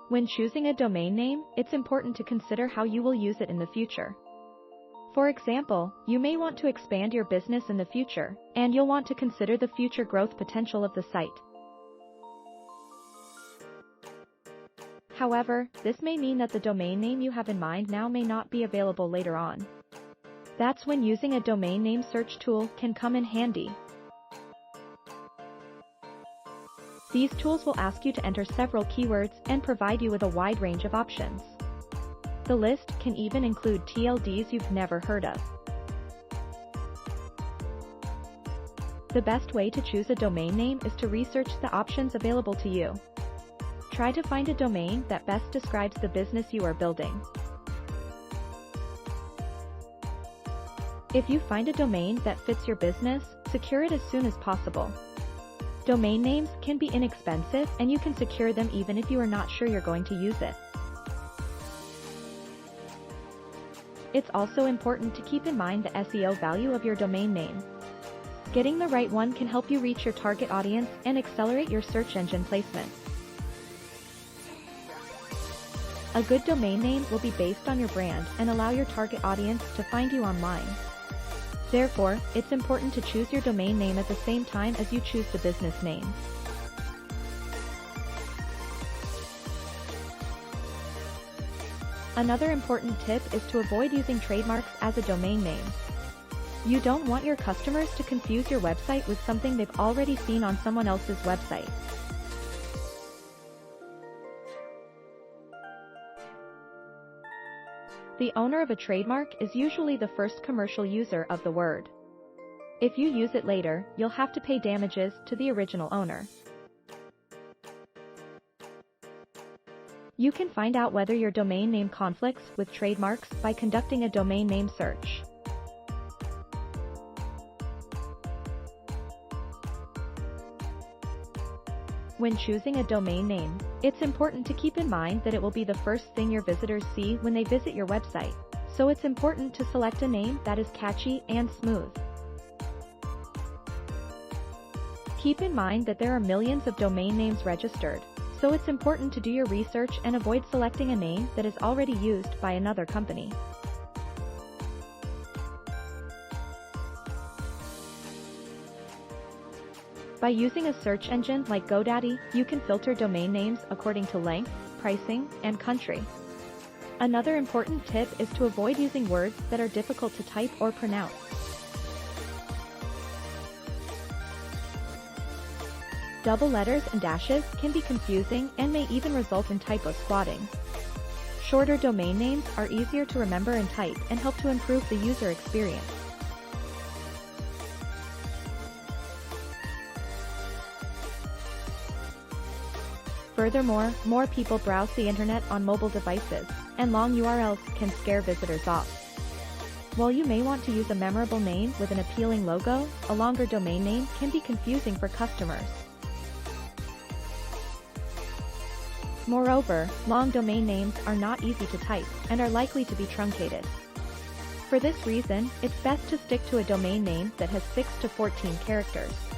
When choosing a domain name, it's important to consider how you will use it in the future. For example, you may want to expand your business in the future, and you'll want to consider the future growth potential of the site. However, this may mean that the domain name you have in mind now may not be available later on. That's when using a domain name search tool can come in handy. These tools will ask you to enter several keywords and provide you with a wide range of options. The list can even include TLDs you've never heard of. The best way to choose a domain name is to research the options available to you. Try to find a domain that best describes the business you are building. If you find a domain that fits your business, secure it as soon as possible. Domain names can be inexpensive and you can secure them even if you are not sure you're going to use it. It's also important to keep in mind the SEO value of your domain name. Getting the right one can help you reach your target audience and accelerate your search engine placement. A good domain name will be based on your brand and allow your target audience to find you online. Therefore, it's important to choose your domain name at the same time as you choose the business name. Another important tip is to avoid using trademarks as a domain name. You don't want your customers to confuse your website with something they've already seen on someone else's website. The owner of a trademark is usually the first commercial user of the word. If you use it later, you'll have to pay damages to the original owner. You can find out whether your domain name conflicts with trademarks by conducting a domain name search. When choosing a domain name, it's important to keep in mind that it will be the first thing your visitors see when they visit your website, so it's important to select a name that is catchy and smooth. Keep in mind that there are millions of domain names registered, so it's important to do your research and avoid selecting a name that is already used by another company. By using a search engine like GoDaddy, you can filter domain names according to length, pricing, and country. Another important tip is to avoid using words that are difficult to type or pronounce. Double letters and dashes can be confusing and may even result in typo squatting. Shorter domain names are easier to remember and type and help to improve the user experience. Furthermore, more people browse the internet on mobile devices, and long URLs can scare visitors off. While you may want to use a memorable name with an appealing logo, a longer domain name can be confusing for customers. Moreover, long domain names are not easy to type and are likely to be truncated. For this reason, it's best to stick to a domain name that has 6 to 14 characters.